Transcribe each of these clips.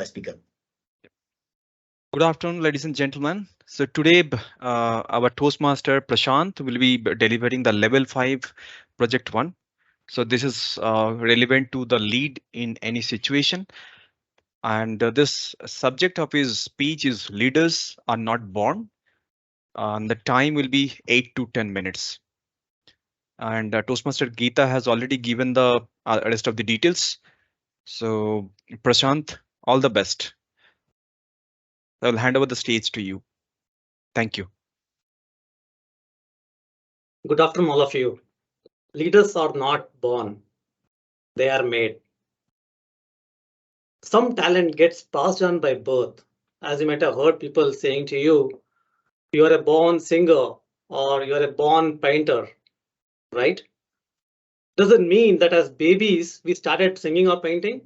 speaker. Good afternoon, ladies and gentlemen. So today, our Toastmaster Prashant will be delivering the level 5 project 1. So this is relevant to the lead in any situation. And this subject of his speech is leaders are not born. And the time will be 8 to 10 minutes. And Toastmaster Geeta has already given the rest of the details. So Prashant, all the best. I will hand over the stage to you. Thank you. Good afternoon, all of you. Leaders are not born, they are made. Some talent gets passed on by birth. As you might have heard people saying to you, you are a born singer or you are a born painter, right? Does it mean that as babies we started singing or painting?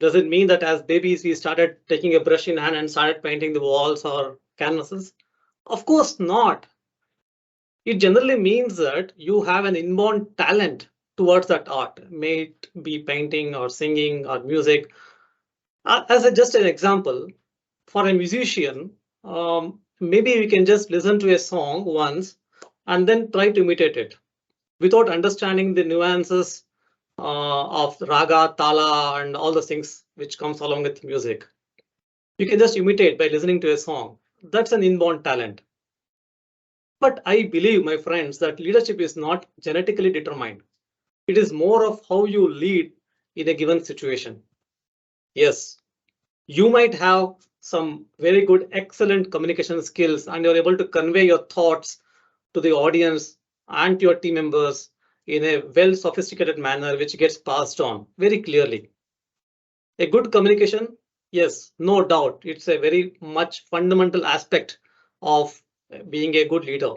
Does it mean that as babies we started taking a brush in hand and started painting the walls or canvases? Of course not. It generally means that you have an inborn talent towards that art, may it be painting or singing or music. Just an example, for a musician, maybe we can just listen to a song once and then try to imitate it without understanding the nuances of raga, tala, and all the things which comes along with music. You can just imitate by listening to a song. That's an inborn talent. But I believe, my friends, that leadership is not genetically determined. It is more of how you lead in a given situation. Yes, you might have some very good, excellent communication skills and you're able to convey your thoughts to the audience and to your team members in a well sophisticated manner, which gets passed on very clearly. A good communication, yes, no doubt, it's a very much fundamental aspect of being a good leader.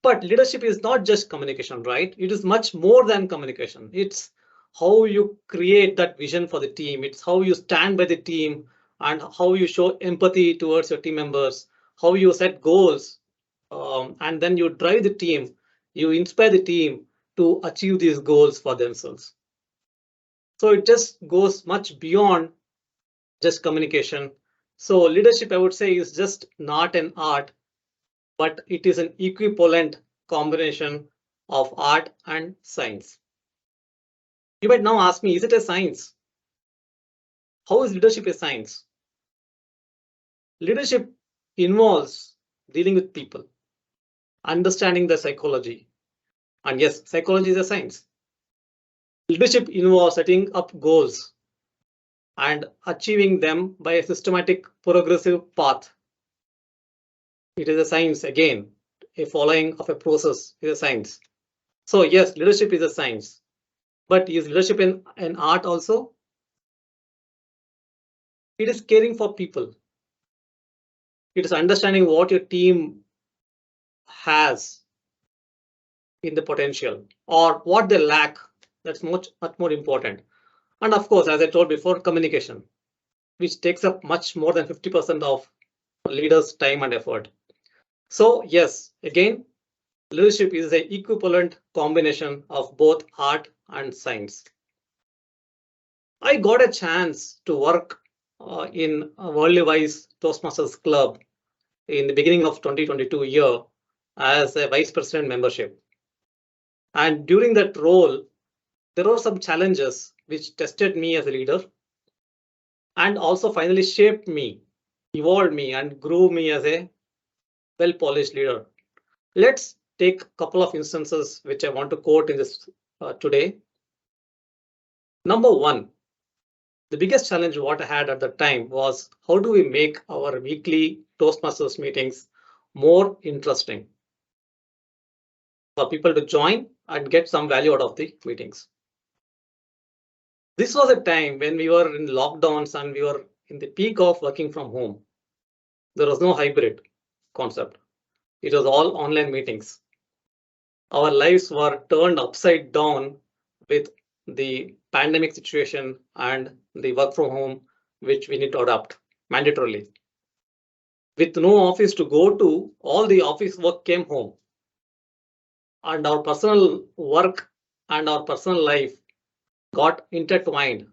But leadership is not just communication, right? It is much more than communication. It's how you create that vision for the team. It's how you stand by the team and how you show empathy towards your team members, how you set goals, and then you drive the team, you inspire the team to achieve these goals for themselves. So it just goes much beyond just communication. So leadership, I would say, is just not an art, but it is an equivalent combination of art and science. You might now ask me, is it a science? How is leadership a science? Leadership involves dealing with people, understanding the psychology. And yes, psychology is a science. Leadership involves setting up goals and achieving them by a systematic progressive path. It is a science again, a following of a process is a science. So yes, leadership is a science, but is leadership an art also? It is caring for people. It is understanding what your team has in the potential or what they lack. That's much more important. And of course, as I told before, communication, which takes up much more than 50% of leaders' time and effort. So yes, again, leadership is an equivalent combination of both art and science. I got a chance to work in a Worldly Wise Toastmasters Club in the beginning of 2022 year as a vice president membership. And during that role, there were some challenges which tested me as a leader and also finally shaped me, evolved me, and grew me as a well polished leader. Let's take a couple of instances which I want to quote in this today. Number one, the biggest challenge what I had at the time was how do we make our weekly Toastmasters meetings more interesting for people to join and get some value out of the meetings. This was a time when we were in lockdowns and we were in the peak of working from home. There was no hybrid concept. It was all online meetings. Our lives were turned upside down with the pandemic situation and the work from home, which we need to adopt mandatorily. With no office to go to, all the office work came home. And our personal work and our personal life got intertwined.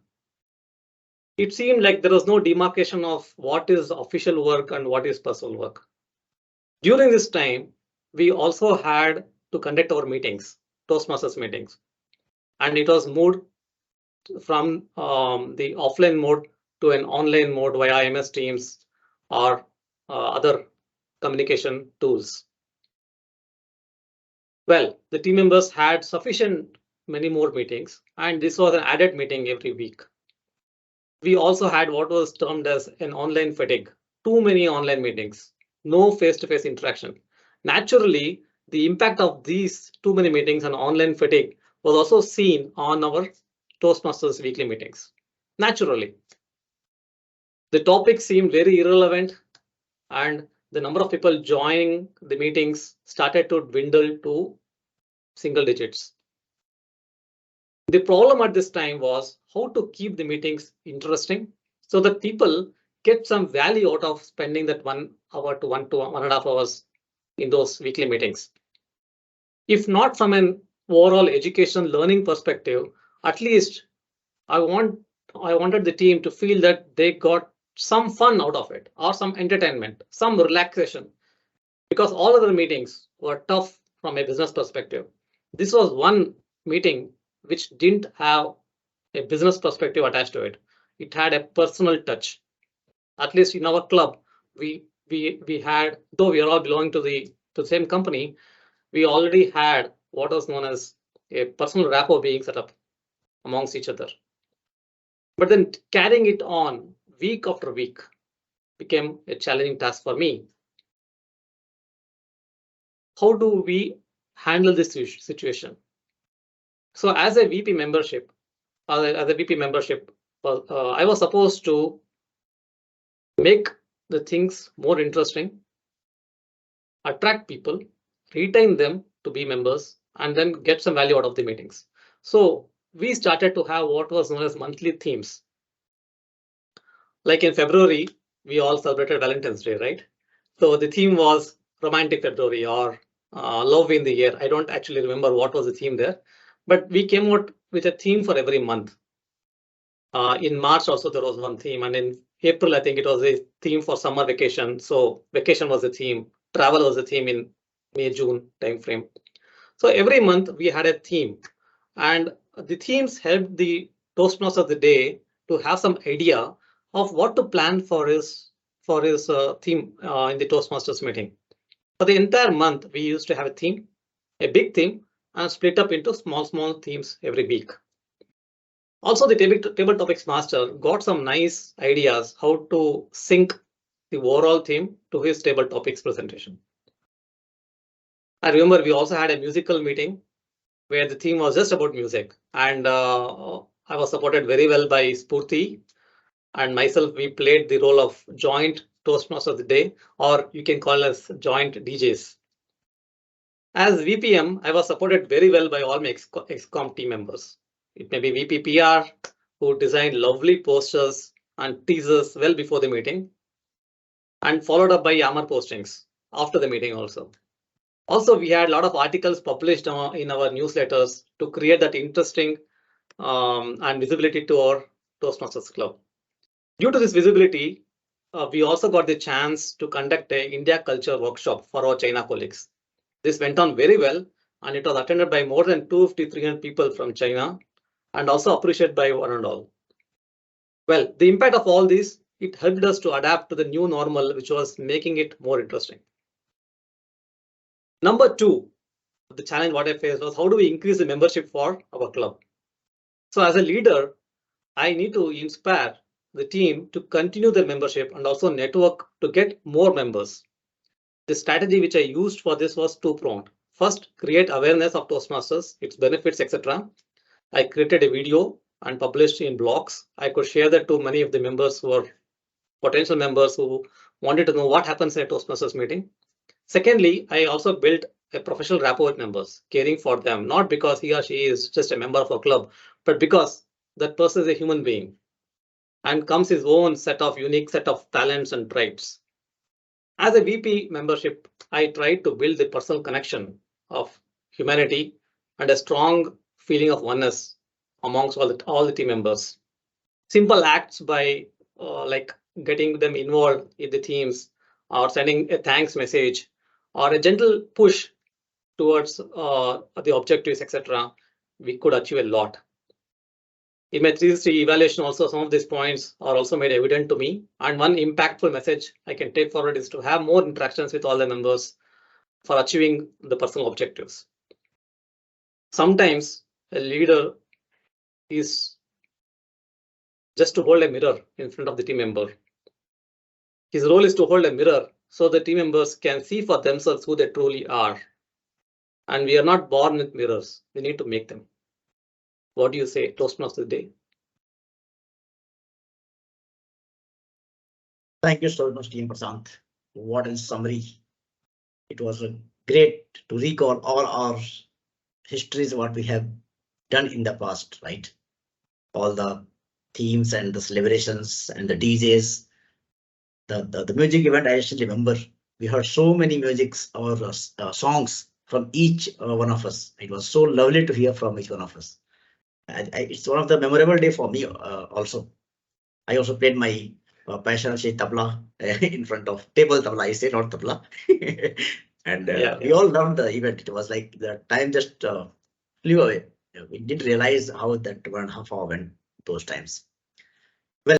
It seemed like there was no demarcation of what is official work and what is personal work. During this time, we also had to conduct our meetings, Toastmasters meetings, and it was moved from the offline mode to an online mode via MS Teams or other communication tools. Well, the team members had sufficient many more meetings, and this was an added meeting every week. We also had what was termed as an online fatigue, too many online meetings, no face-to-face interaction. Naturally, the impact of these too many meetings and online fatigue was also seen on our Toastmasters weekly meetings. Naturally, the topic seemed very irrelevant, and the number of people joining the meetings started to dwindle to single digits. The problem at this time was how to keep the meetings interesting so that people get some value out of spending that 1 hour to 1.5 hours in those weekly meetings. If not from an overall education learning perspective, at least I want I wanted the team to feel that they got some fun out of it or some entertainment, some relaxation, because all other meetings were tough from a business perspective. This was one meeting which didn't have a business perspective attached to it. It had a personal touch. At least in our club, we had, though we are all belonging to the same company, we already had what was known as a personal rapport being set up amongst each other. But then carrying it on week after week became a challenging task for me. How do we handle this situation? So as a VP membership, as a VP membership, I was supposed to make the things more interesting, attract people, retain them to be members, and then get some value out of the meetings. So we started to have what was known as monthly themes. Like in February, we all celebrated Valentine's Day, right? So the theme was Romantic February or Love in the Year. I don't actually remember what was the theme there, but we came out with a theme for every month. In March also there was one theme, and in April I think it was a theme for summer vacation. So vacation was the theme, travel was the theme in May June timeframe. So every month we had a theme, and the themes helped the Toastmaster of the day to have some idea of what to plan for his theme in the Toastmasters meeting. For the entire month, we used to have a theme, a big theme, and split up into small themes every week. Also, the table topics master got some nice ideas how to sync the overall theme to his table topics presentation. I remember we also had a musical meeting where the theme was just about music, and I was supported very well by Spurti and myself. We played the role of joint Toastmaster of the day, or you can call us joint DJs. As VPM, I was supported very well by all my XCOM team members. It may be VP PR, who designed lovely posters and teasers well before the meeting, and followed up by Yammer postings after the meeting also. Also, we had a lot of articles published in our newsletters to create that interesting and visibility to our Toastmasters Club. Due to this visibility, we also got the chance to conduct a India culture workshop for our China colleagues. This went on very well, and it was attended by more than 250-300 people from China, and also appreciated by one and all. Well, the impact of all this, it helped us to adapt to the new normal, which was making it more interesting. Number two, the challenge what I faced was how do we increase the membership for our club? So as a leader, I need to inspire the team to continue their membership and also network to get more members. The strategy which I used for this was two-pronged. First, create awareness of Toastmasters, its benefits, etc. I created a video and published in blogs. I could share that to many of the members who are potential members who wanted to know what happens in a Toastmasters meeting. Secondly, I also built a professional rapport with members, caring for them, not because he or she is just a member of a club, but because that person is a human being and comes his own unique set of talents and traits. As a VP membership, I tried to build the personal connection of humanity and a strong feeling of oneness amongst all the team members. simple acts by like getting them involved in the teams, or sending a thanks message, or a gentle push towards the objectives, etc., we could achieve a lot. In my 360 evaluation, also some of these points are also made evident to me. And one impactful message I can take forward is to have more interactions with all the members for achieving the personal objectives. Sometimes a leader is just to hold a mirror in front of the team member. His role is to hold a mirror so the team members can see for themselves who they truly are. And we are not born with mirrors, we need to make them. What do you say, Toastmasters Day? Thank you so much, Team Prasant. What a summary. It was great to recall all our histories, what we have done in the past, right? All the themes and the celebrations and the DJs, the music event. I still remember we heard so many musics or songs from each one of us. It was so lovely to hear from each one of us. It's one of the memorable day for me also. I also played my passion say tabla in front of table tabla. I say not tabla, and we all loved the event. It was like the time just flew away. We didn't realize how that 1.5 hour went those times.